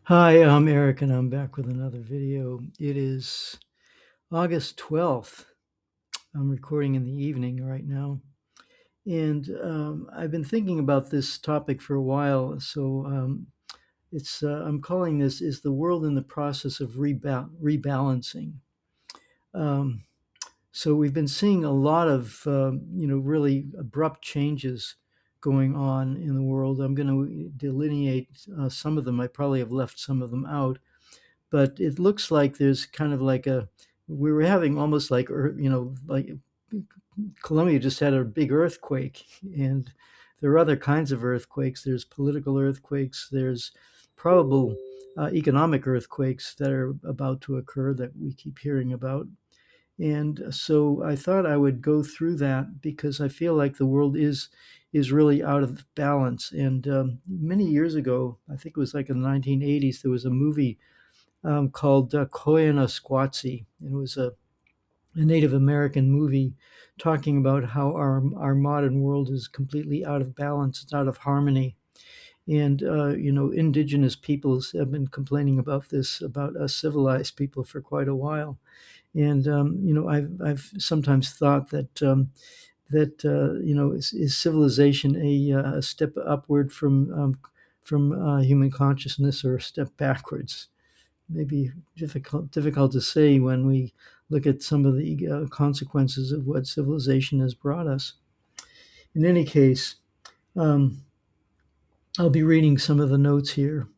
Hi, I'm Eric, and I'm back with another video. It is August 12th. I'm recording in the evening right now. And I've been thinking about this topic for a while. I'm calling this, "Is the World in the Process of Rebalancing?" Um, so we've been seeing a lot of, really abrupt changes going on in the world. I'm going to delineate some of them. I probably have left some of them out, but it looks like there's kind of like we were having almost like, like Colombia just had a big earthquake, and there are other kinds of earthquakes. There's political earthquakes. There's probable economic earthquakes that are about to occur that we keep hearing about. And so I thought I would go through that because I feel like the world is really out of balance. And many years ago, I think it was like in the 1980s, there was a movie called Koyaanisqatsi. It was a Native American movie talking about how our modern world is completely out of balance, it's out of harmony. And indigenous peoples have been complaining about this about us civilized people for quite a while. And I've sometimes thought that is civilization a step upward from human consciousness, or a step backwards? Maybe difficult to say when we look at some of the consequences of what civilization has brought us. In any case, um, I'll be reading some of the notes here.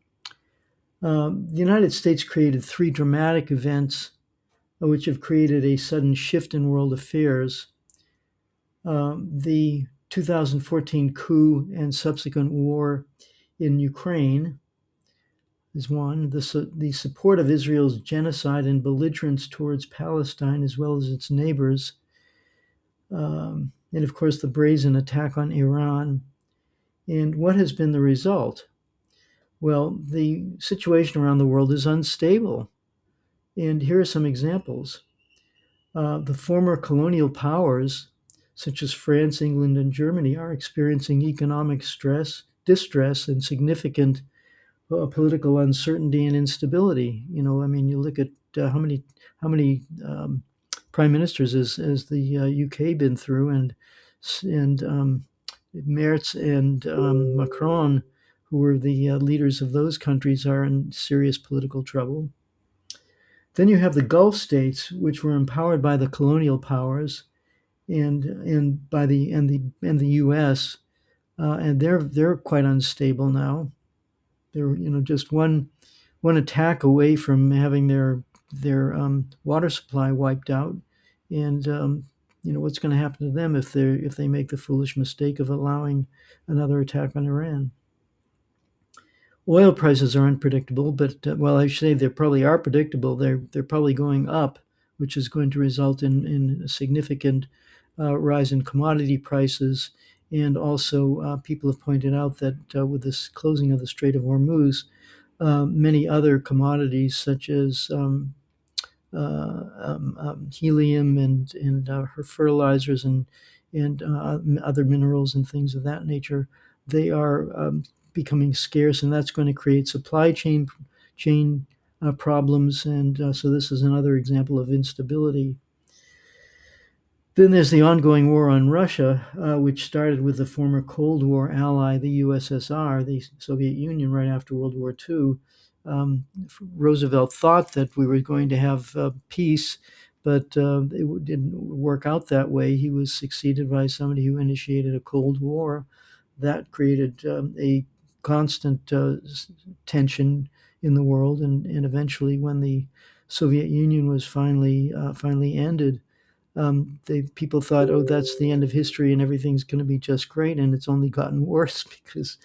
The United States created three dramatic events which have created a sudden shift in world affairs. The 2014 coup and subsequent war in Ukraine is one. The support of Israel's genocide and belligerence towards Palestine, as well as its neighbors. And of course, the brazen attack on Iran. And what has been the result? Well, the situation around the world is unstable. And here are some examples. The former colonial powers, such as France, England, and Germany, are experiencing economic distress, and significant political uncertainty and instability. I mean, you look at how many prime ministers has the UK been through, and Merz and Macron, who were the leaders of those countries, are in serious political trouble. Then you have the Gulf states, which were empowered by the colonial powers and the U.S., and they're quite unstable now. They're just one attack away from having their water supply wiped out, and what's going to happen to them if they make the foolish mistake of allowing another attack on Iran. Oil prices are unpredictable, but well, I should say they probably are predictable. They're probably going up, which is going to result in a significant rise in commodity prices. And also, people have pointed out that with this closing of the Strait of Hormuz, many other commodities such as helium and her fertilizers and other minerals and things of that nature, they are becoming scarce, and that's going to create supply chain problems. And so this is another example of instability. Then there's the ongoing war on Russia, which started with the former Cold War ally, the USSR, the Soviet Union, right after World War II. Roosevelt thought that we were going to have peace, but it didn't work out that way. He was succeeded by somebody who initiated a Cold War that created a constant tension in the world, and eventually, when the Soviet Union was finally ended, people thought, oh, that's the end of history and everything's going to be just great, and it's only gotten worse because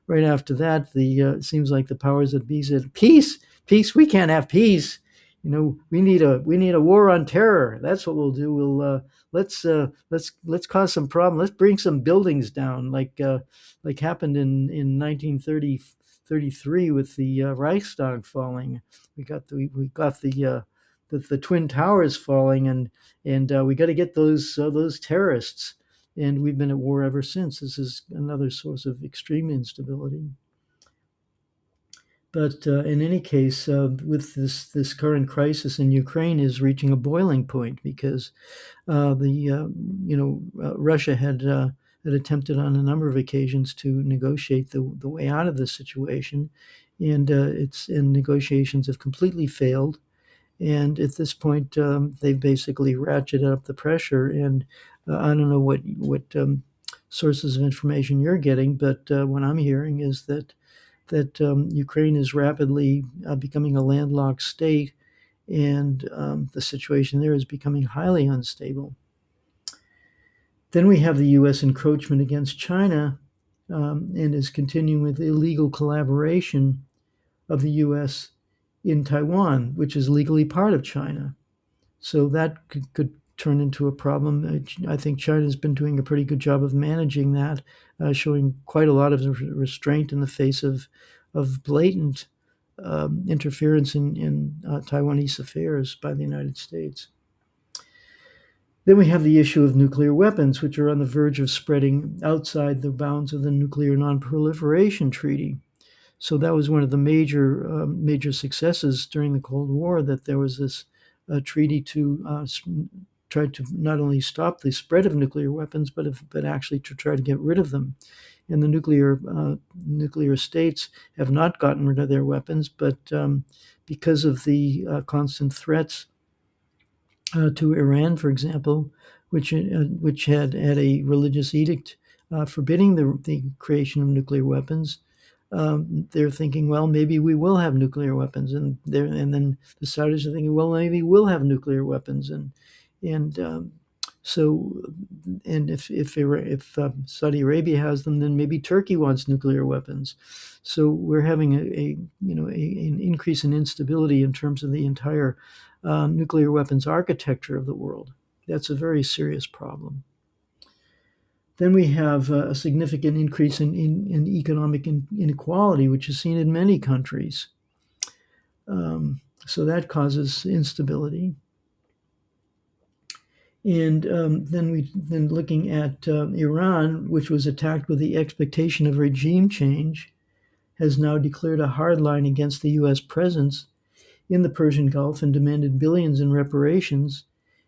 right after that, it seems like the powers that be said, peace, peace, we can't have peace. We need a war on terror. That's what we'll do. Let's cause some problem. Let's bring some buildings down, like happened in 1933 with the Reichstag falling. We got the twin towers falling, and we got to get those terrorists. And we've been at war ever since. This is another source of extreme instability. But in any case, with this current crisis in Ukraine is reaching a boiling point because the Russia had attempted on a number of occasions to negotiate the way out of this situation, and negotiations have completely failed. And at this point, they've basically ratcheted up the pressure. And I don't know what sources of information you're getting, but what I'm hearing is that Ukraine is rapidly becoming a landlocked state, and the situation there is becoming highly unstable. Then we have the U.S. encroachment against China, and is continuing with illegal collaboration of the U.S. in Taiwan, which is legally part of China. So that could turn into a problem. I think China's been doing a pretty good job of managing that, showing quite a lot of restraint in the face of blatant interference in Taiwanese affairs by the United States. Then we have the issue of nuclear weapons, which are on the verge of spreading outside the bounds of the Nuclear Non-Proliferation Treaty. So that was one of the major successes during the Cold War, that there was this treaty to try to not only stop the spread of nuclear weapons, but actually to try to get rid of them. And the nuclear states have not gotten rid of their weapons, but because of the constant threats to Iran, for example, which had a religious edict forbidding the creation of nuclear weapons. They're thinking, well, maybe we will have nuclear weapons, and then the Saudis are thinking, well, maybe we'll have nuclear weapons, and so and if Saudi Arabia has them, then maybe Turkey wants nuclear weapons. So we're having an increase in instability in terms of the entire nuclear weapons architecture of the world. That's a very serious problem. Then we have a significant increase in economic inequality, which is seen in many countries. So that causes instability. And then looking at Iran, which was attacked with the expectation of regime change, has now declared a hard line against the U.S. presence in the Persian Gulf and demanded billions in reparations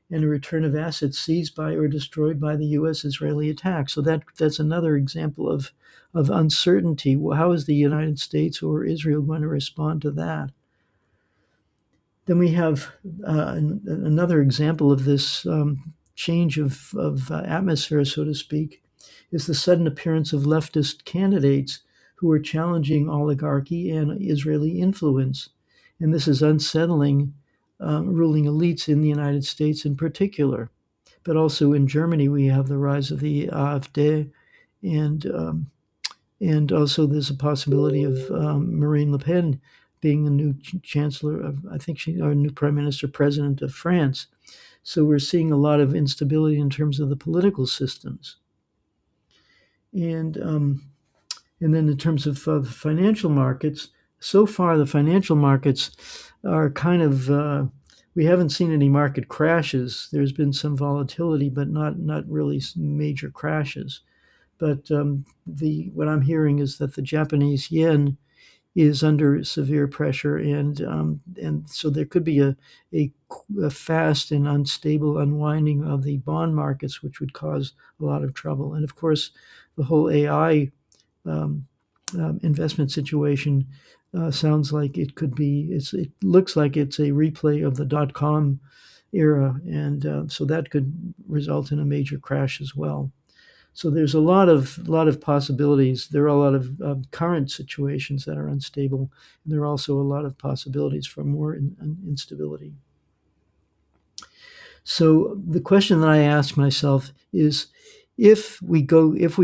and a return of assets seized by or destroyed by the U.S.-Israeli attack. So that's another example of uncertainty. How is the United States or Israel going to respond to that? Then we have another example of this change of atmosphere, so to speak, is the sudden appearance of leftist candidates who are challenging oligarchy and Israeli influence. And this is unsettling ruling elites in the United States in particular. But also in Germany, we have the rise of the AfD, and also there's a possibility of Marine Le Pen being the new chancellor of, I think our new prime minister, president of France. So we're seeing a lot of instability in terms of the political systems. And then in terms of the financial markets, so far the financial markets are kind of, we haven't seen any market crashes. There's been some volatility, but not really major crashes. But what I'm hearing is that the Japanese yen is under severe pressure, and so there could be a fast and unstable unwinding of the bond markets, which would cause a lot of trouble. And of course, the whole AI investment situation sounds like it could be. It looks like it's a replay of the .com era, and so that could result in a major crash as well. So there's a lot of possibilities. There are a lot of current situations that are unstable, and there are also a lot of possibilities for more instability. So the question that I ask myself is, if we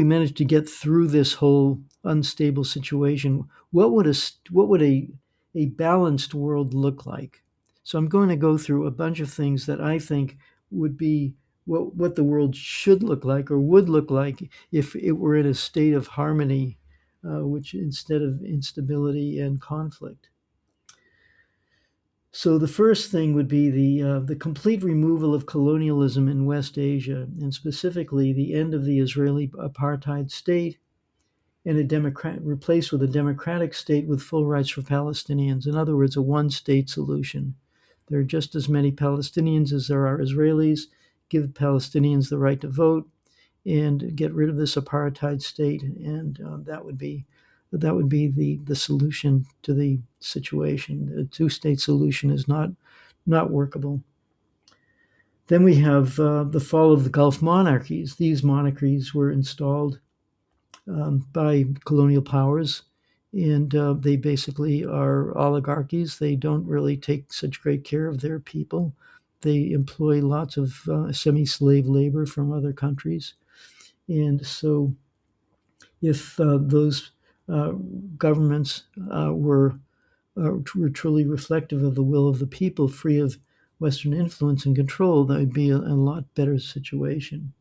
manage to get through this whole unstable situation, what would a balanced world look like? So I'm going to go through a bunch of things that I think would be what the world should look like or would look like if it were in a state of harmony, which instead of instability and conflict. So the first thing would be the complete removal of colonialism in West Asia, and specifically the end of the Israeli apartheid state, and replaced with a democratic state with full rights for Palestinians. In other words, a one-state solution. There are just as many Palestinians as there are Israelis. Give Palestinians the right to vote and get rid of this apartheid state, and that would be the solution to the situation. The two-state solution is not workable. Then we have the fall of the Gulf monarchies. These monarchies were installed by colonial powers, and they basically are oligarchies. They don't really take such great care of their people. They employ lots of semi-slave labor from other countries. And so if those uh, governments were truly reflective of the will of the people, free of Western influence and control, that would be a lot better situation.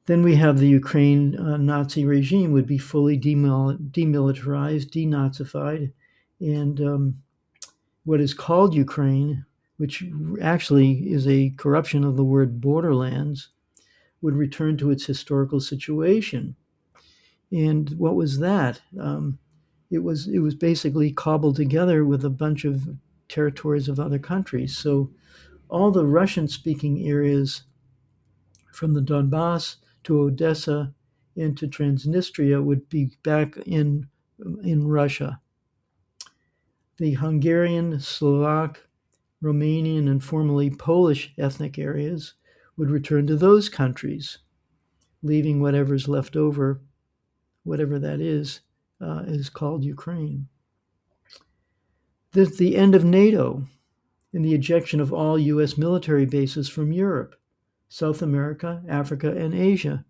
Then we have the Ukraine Nazi regime would be fully demilitarized, denazified, and what is called Ukraine, which actually is a corruption of the word borderlands, would return to its historical situation. And what was that? It was basically cobbled together with a bunch of territories of other countries. So all the Russian-speaking areas from the Donbass to Odessa and to Transnistria would be back in Russia. The Hungarian, Slovak, Romanian, and formerly Polish ethnic areas would return to those countries, leaving whatever's left over, whatever that is called Ukraine. The end of NATO and the ejection of all U.S. military bases from Europe, South America, Africa, and Asia.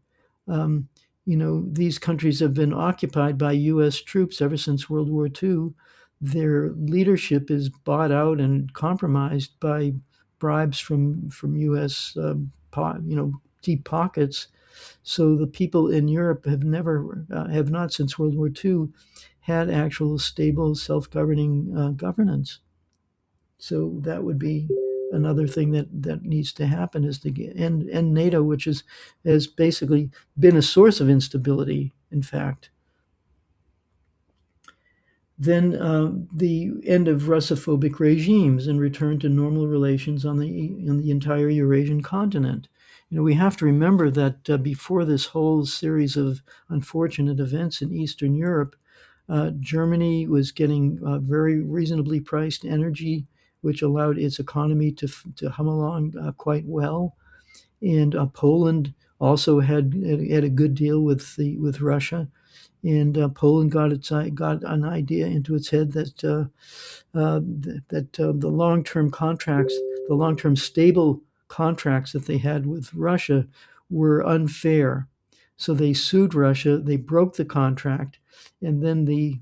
Um, these countries have been occupied by U.S. troops ever since World War II. Their leadership is bought out and compromised by bribes from U.S. Deep pockets. So the people in Europe have not since World War II had actual stable self-governing governance. So that would be another thing that needs to happen, is to end NATO, which has basically been a source of instability, in fact. Then the end of Russophobic regimes and return to normal relations on the entire Eurasian continent. We have to remember that before this whole series of unfortunate events in Eastern Europe, Germany was getting very reasonably priced energy, which allowed its economy to hum along quite well. And Poland also had a good deal with Russia, and Poland got an idea into its head that the long-term contracts, the long-term stable contracts that they had with Russia were unfair. So they sued Russia. They broke the contract, and then the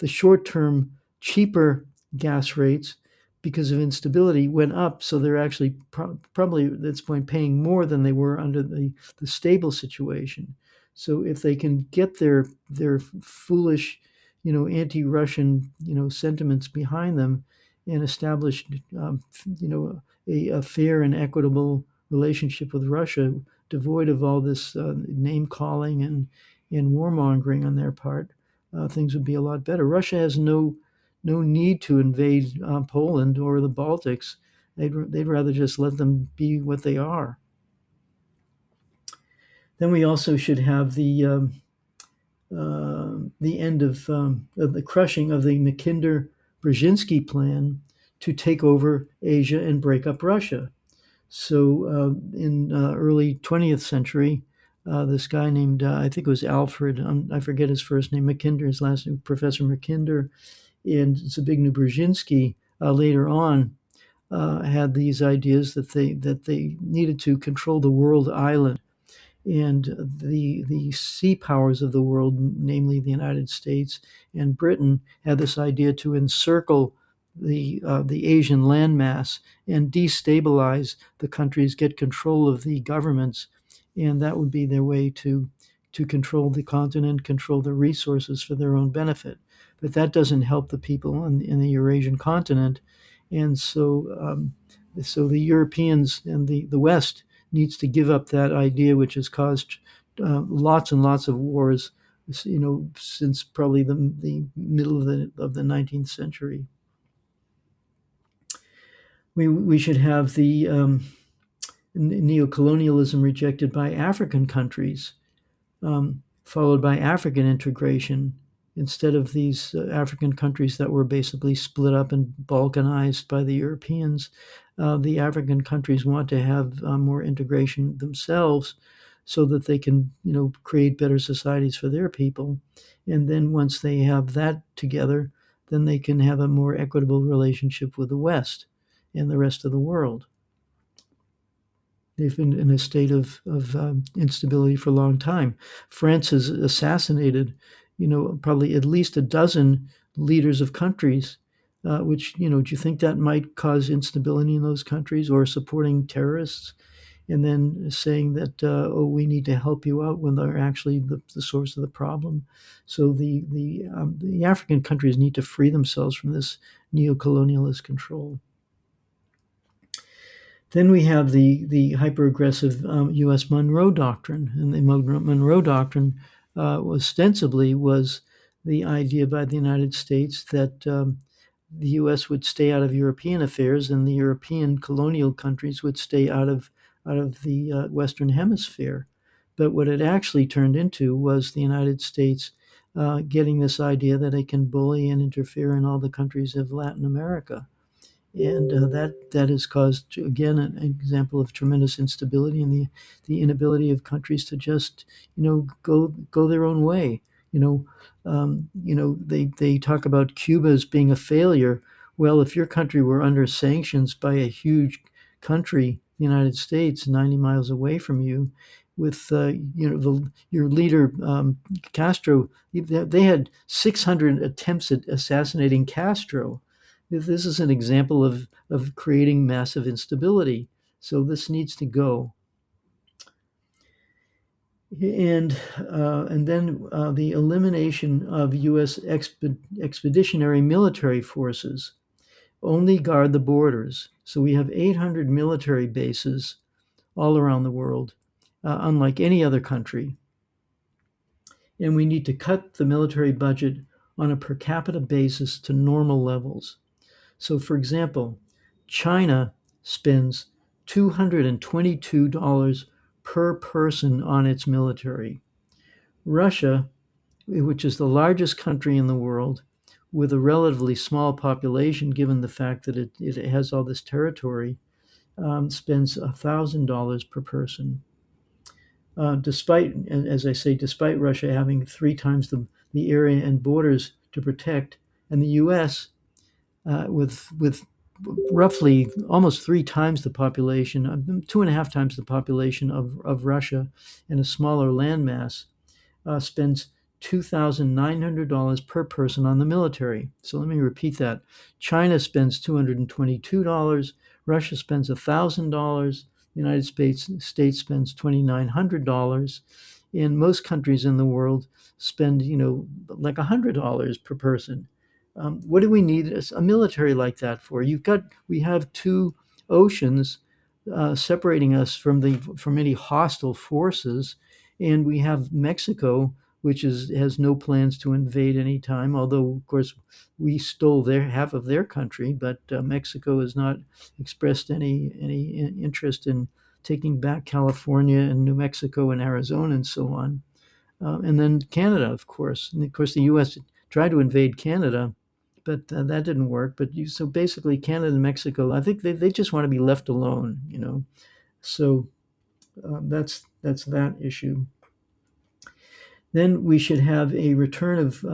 short-term cheaper gas rates, because of instability, went up. So they're actually probably at this point paying more than they were under the stable situation. So if they can get their foolish, anti-Russian, sentiments behind them, and establish, a fair and equitable relationship with Russia, devoid of all this name calling and warmongering on their part, things would be a lot better. Russia has no need to invade Poland or the Baltics. They'd rather just let them be what they are. Then we also should have the end of the crushing of the Mackinder-Brzezinski plan to take over Asia and break up Russia. So in early 20th century, this guy named, I think it was Alfred, I forget his first name, Mackinder, his last name, Professor Mackinder, and Zbigniew Brzezinski later on had these ideas that they needed to control the world island, and the sea powers of the world, namely the United States and Britain, had this idea to encircle the Asian landmass and destabilize the countries, get control of the governments, and that would be their way to control the continent, control the resources for their own benefit. But that doesn't help the people in the Eurasian continent, and so the Europeans and the West needs to give up that idea, which has caused lots and lots of wars, since probably the middle of the 19th century. We should have the neocolonialism rejected by African countries, followed by African integration, instead of these African countries that were basically split up and balkanized by the Europeans. The African countries want to have more integration themselves, so that they can, create better societies for their people. And then once they have that together, then they can have a more equitable relationship with the West and the rest of the world. They've been in a state of instability for a long time. France has assassinated, probably at least a dozen leaders of countries, which, do you think that might cause instability in those countries, or supporting terrorists and then saying that, oh, we need to help you out, when they're actually the source of the problem? So the African countries need to free themselves from this neo-colonialist control. Then we have the hyper-aggressive U.S. Monroe Doctrine, and the Monroe Doctrine ostensibly was the idea by the United States that the U.S. would stay out of European affairs, and the European colonial countries would stay out of the Western Hemisphere. But what it actually turned into was the United States getting this idea that it can bully and interfere in all the countries of Latin America. And that has caused, again, an example of tremendous instability, and the inability of countries to just, go their own way. They talk about Cuba as being a failure. Well, if your country were under sanctions by a huge country, the United States, 90 miles away from you, with your leader Castro, they had 600 attempts at assassinating Castro. This is an example of creating massive instability. So this needs to go. And then the elimination of U.S. expeditionary military forces. Only guard the borders. So we have 800 military bases all around the world, unlike any other country. And we need to cut the military budget on a per capita basis to normal levels. So, for example, China spends $222 per person on its military. Russia, which is the largest country in the world, with a relatively small population, given the fact that it has all this territory, spends $1,000 per person. Despite, as I say, despite Russia having 3 times the area and borders to protect, and the U.S. With roughly almost 3 times the population, 2.5 times the population of Russia, and a smaller landmass, spends $2,900 per person on the military. So let me repeat that. China spends $222, Russia spends $1,000, the United States spends $2,900, and most countries in the world spend, like $100 per person. What do we need a military like that for? We have 2 oceans separating us from any hostile forces, and we have Mexico, which has no plans to invade any time. Although, of course, we stole half of their country, but Mexico has not expressed any interest in taking back California and New Mexico and Arizona and so on. And then Canada, of course, and of course the U.S. tried to invade Canada, but that didn't work. So basically, Canada and Mexico, I think they just want to be left alone, So that's that issue. Then we should have a return of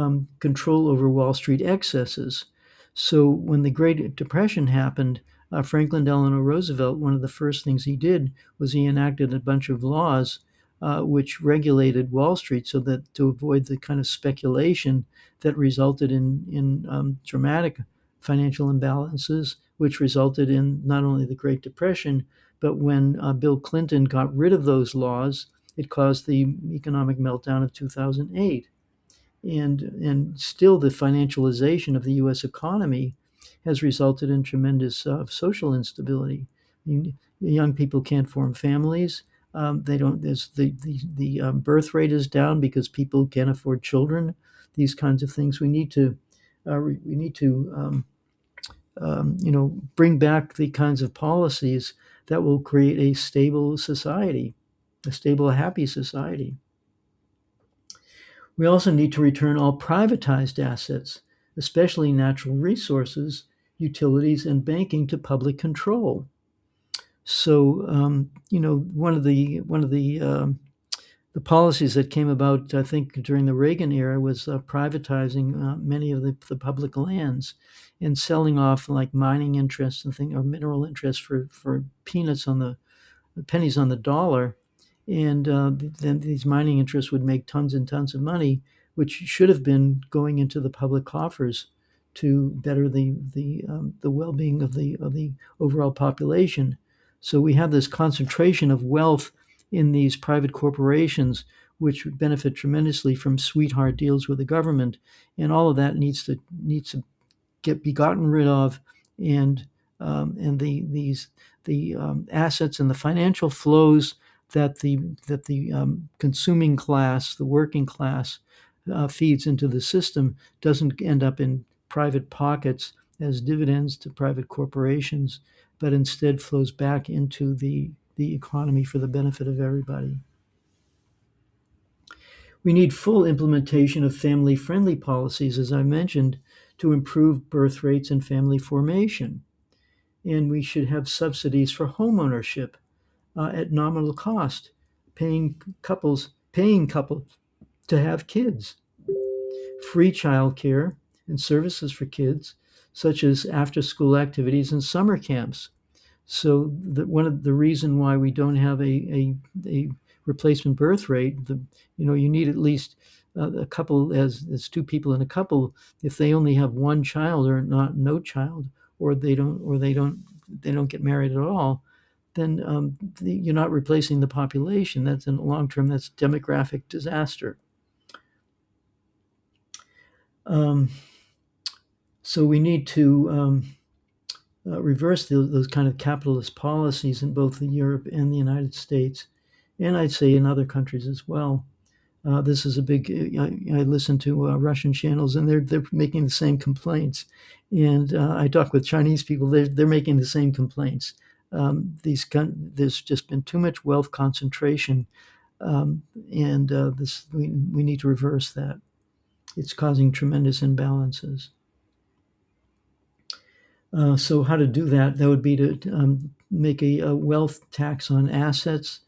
control over Wall Street excesses. So when the Great Depression happened, Franklin Delano Roosevelt, one of the first things he did was he enacted a bunch of laws which regulated Wall Street, so that to avoid the kind of speculation that resulted in dramatic financial imbalances, which resulted in not only the Great Depression, but when Bill Clinton got rid of those laws, it caused the economic meltdown of 2008. And still the financialization of the U.S. economy has resulted in tremendous social instability. I mean, young people can't form families. They don't. There's the birth rate is down because people can't afford children. These kinds of things. We need to bring back the kinds of policies that will create a stable society, a stable, happy society. We also need to return all privatized assets, especially natural resources, utilities, and banking, to public control. So, one of the policies that came about, I think, during the Reagan era was privatizing many of the public lands and selling off like mining interests and thing or mineral interests for peanuts on the pennies on the dollar. And then these mining interests would make tons and tons of money, which should have been going into the public coffers to better the well-being of the overall population. So we have this concentration of wealth in these private corporations, which would benefit tremendously from sweetheart deals with the government, and all of that needs to be gotten rid of, and the assets and the financial flows that the consuming class, the working class, feeds into the system doesn't end up in private pockets as dividends to private corporations, but instead flows back into the economy for the benefit of everybody. We need full implementation of family friendly policies, as I mentioned, to improve birth rates and family formation. And we should have subsidies for homeownership at nominal cost, paying couples to have kids, free childcare and services for kids, such as after school activities and summer camps. So one of the reason why we don't have a replacement birth rate, you need at least a couple as two people in a couple. If they only have one child or not no child, or they don't get married at all, then you're not replacing the population. That's in the long term. That's demographic disaster. Um, so we need to reverse those kind of capitalist policies in both Europe and the United States, and I'd say in other countries as well. This is a big. I listen to Russian channels, and they're making the same complaints. And I talk with Chinese people; they're making the same complaints. There's just been too much wealth concentration, and this we need to reverse that. It's causing tremendous imbalances. So how to do that? That would be to make a wealth tax on assets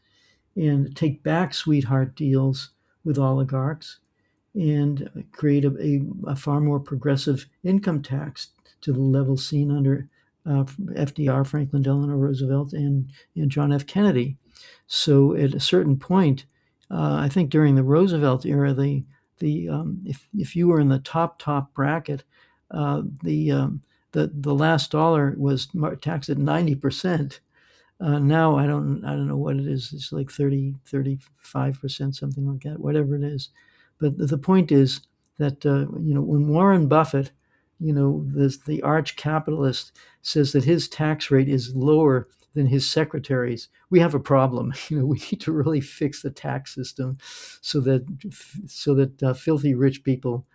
and take back sweetheart deals with oligarchs and create a far more progressive income tax to the level seen under FDR, Franklin Delano Roosevelt, and John F. Kennedy. So at a certain point, I think during the Roosevelt era, if you were in the top bracket, the last dollar was taxed at 90%. Now I don't know what it is. It's like 35%, something like that, whatever it is. But the point is that when Warren Buffett, the arch capitalist, says that his tax rate is lower than his secretaries, we have a problem. We need to really fix the tax system so that filthy rich people,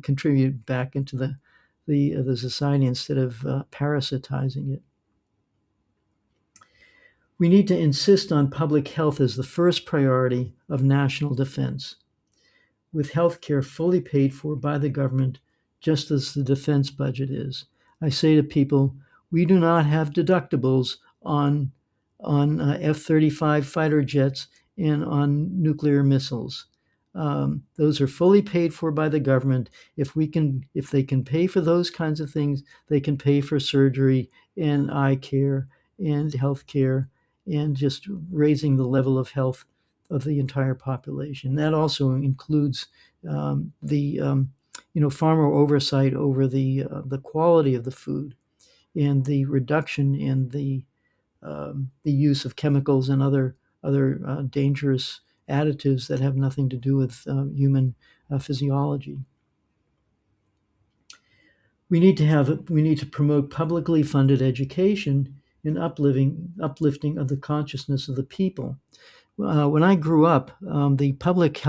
contribute back into the society instead of parasitizing it. We need to insist on public health as the first priority of national defense, with health care fully paid for by the government, just as the defense budget is. I say to people, we do not have deductibles on F-35 fighter jets and on nuclear missiles. Those are fully paid for by the government. If they can pay for those kinds of things, they can pay for surgery and eye care and health care and just raising the level of health of the entire population. That also includes the farmer oversight over the quality of the food and the reduction in the use of chemicals and other dangerous additives that have nothing to do with human physiology. We need to promote publicly funded education and uplifting of the consciousness of the people. When I grew up, the public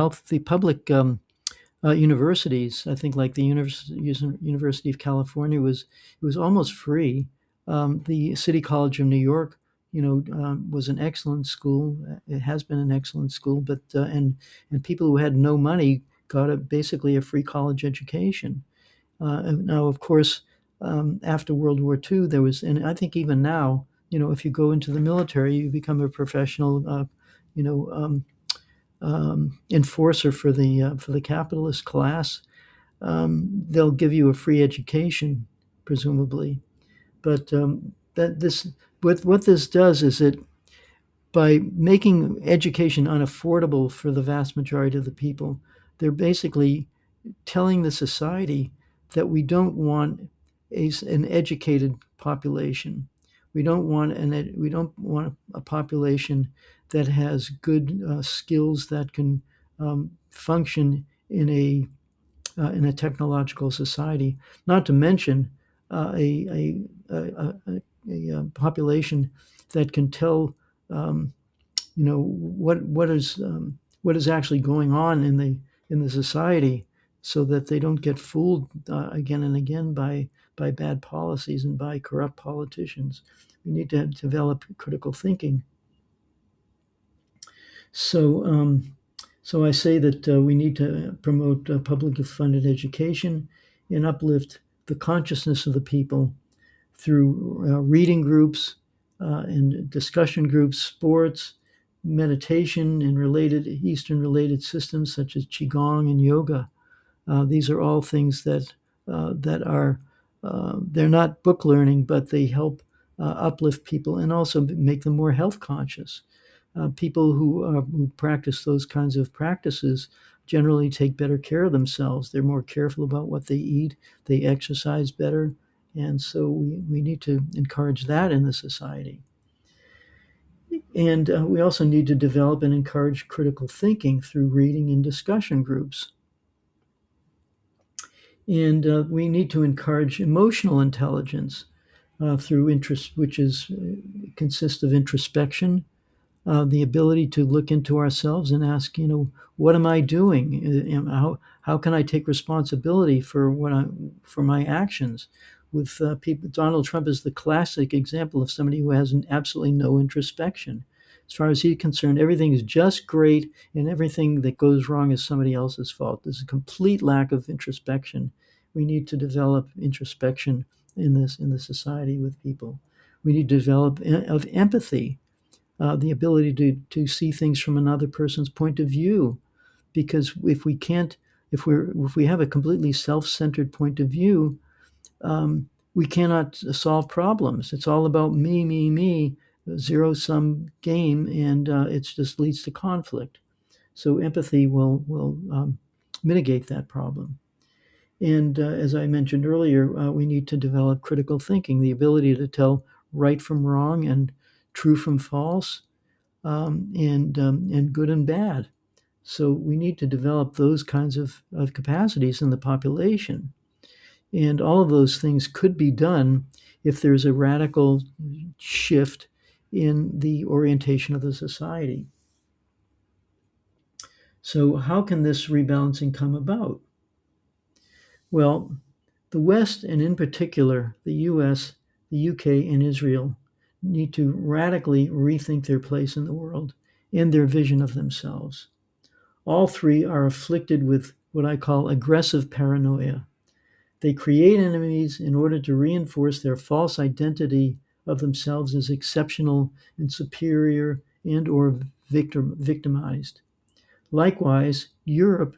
universities, I think like the University of California it was almost free. The City College of New York, was an excellent school. It has been an excellent school, but and people who had no money got basically a free college education. And now, of course, after World War II, there was, and I think even now, if you go into the military, you become a professional, you know, um, enforcer for the capitalist class. They'll give you a free education, presumably. But that this what this does is it by making education unaffordable for the vast majority of the people, they're basically telling the society that we don't want an educated population. We don't want a population that has good skills that can function in a technological society. Not to mention a population that can tell what is actually going on in the society, so that they don't get fooled again and again by bad policies and by corrupt politicians. We need to develop critical thinking. So, so I say that we need to promote publicly funded education and uplift the consciousness of the people through reading groups and discussion groups, sports, meditation, and related Eastern related systems such as qigong and yoga. These are all things that are they're not book learning, but they help uplift people and also make them more health conscious. People who practice those kinds of practices generally take better care of themselves. They're more careful about what they eat. They exercise better. And so we need to encourage that in the society. And we also need to develop and encourage critical thinking through reading and discussion groups. And we need to encourage emotional intelligence through interest, which consists of introspection, the ability to look into ourselves and ask, what am I doing? How can I take responsibility for for my actions? With people, Donald Trump is the classic example of somebody who has absolutely no introspection. As far as he's concerned, everything is just great, and everything that goes wrong is somebody else's fault. There's a complete lack of introspection. We need to develop introspection in the society with people. We need to develop of empathy, the ability to see things from another person's point of view. Because if we can't, if we have a completely self-centered point of view, we cannot solve problems. It's all about me, zero-sum game, and it just leads to conflict. So empathy will mitigate that problem. And as I mentioned earlier, we need to develop critical thinking, the ability to tell right from wrong and true from false, and good and bad. So we need to develop those kinds of capacities in the population. And all of those things could be done if there's a radical shift in the orientation of the society. So how can this rebalancing come about? Well, the West, and in particular the US, the UK, and Israel, need to radically rethink their place in the world and their vision of themselves. All three are afflicted with what I call aggressive paranoia. They create enemies in order to reinforce their false identity of themselves as exceptional and superior and or victimized. Likewise, Europe,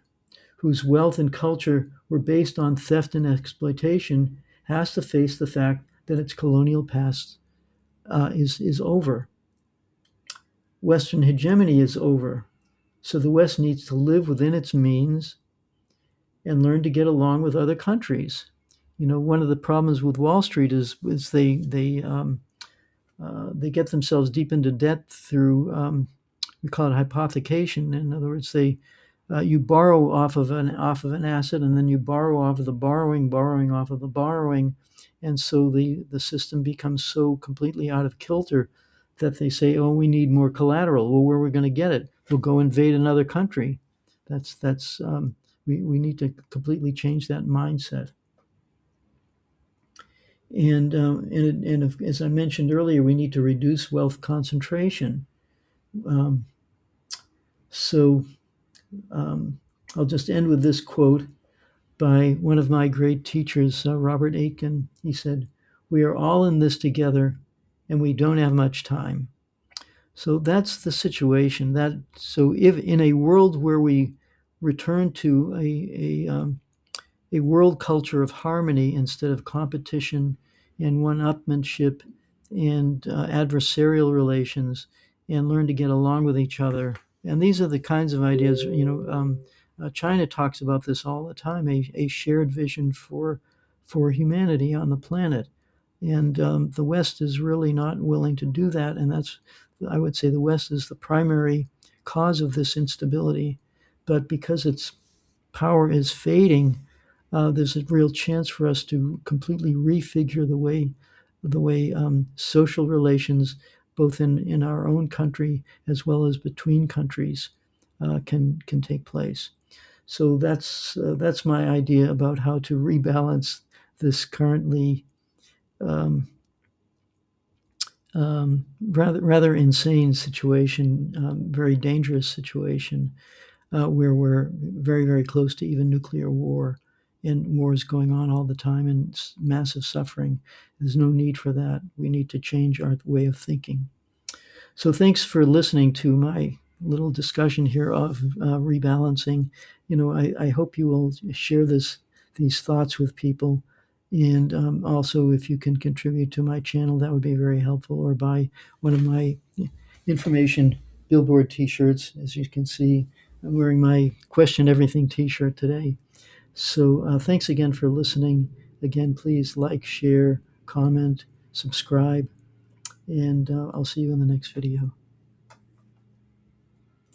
whose wealth and culture were based on theft and exploitation, has to face the fact that its colonial past is over. Western hegemony is over. So the West needs to live within its means and learn to get along with other countries. One of the problems with Wall Street is they get themselves deep into debt through we call it hypothecation. In other words, you borrow off of an asset, and then you borrow off of the borrowing off of the borrowing, and so the system becomes so completely out of kilter that they say, "Oh, we need more collateral." Well, where are we going to get it? We'll go invade another country. That's we need to completely change that mindset. As I mentioned earlier, we need to reduce wealth concentration. Um, so um, I'll just end with this quote by one of my great teachers, Robert Aitken. He said, "We are all in this together, and we don't have much time." So that's the situation. So if in a world where we return to a world culture of harmony instead of competition and one-upmanship and adversarial relations, and learn to get along with each other. And these are the kinds of ideas, China talks about this all the time, a shared vision for humanity on the planet. And the West is really not willing to do that. And I would say the West is the primary cause of this instability. But because its power is fading, there's a real chance for us to completely refigure the way social relations, both in our own country as well as between countries, can take place. So that's my idea about how to rebalance this currently rather insane situation, very dangerous situation, where we're very, very close to even nuclear war, and war is going on all the time, and it's massive suffering. There's no need for that. We need to change our way of thinking. So thanks for listening to my little discussion here of rebalancing. I hope you will share these thoughts with people. And also, if you can contribute to my channel, that would be very helpful, or buy one of my information billboard t-shirts. As you can see, I'm wearing my Question Everything t-shirt today. So thanks again for listening. Again, please like, share, comment, subscribe, and I'll see you in the next video.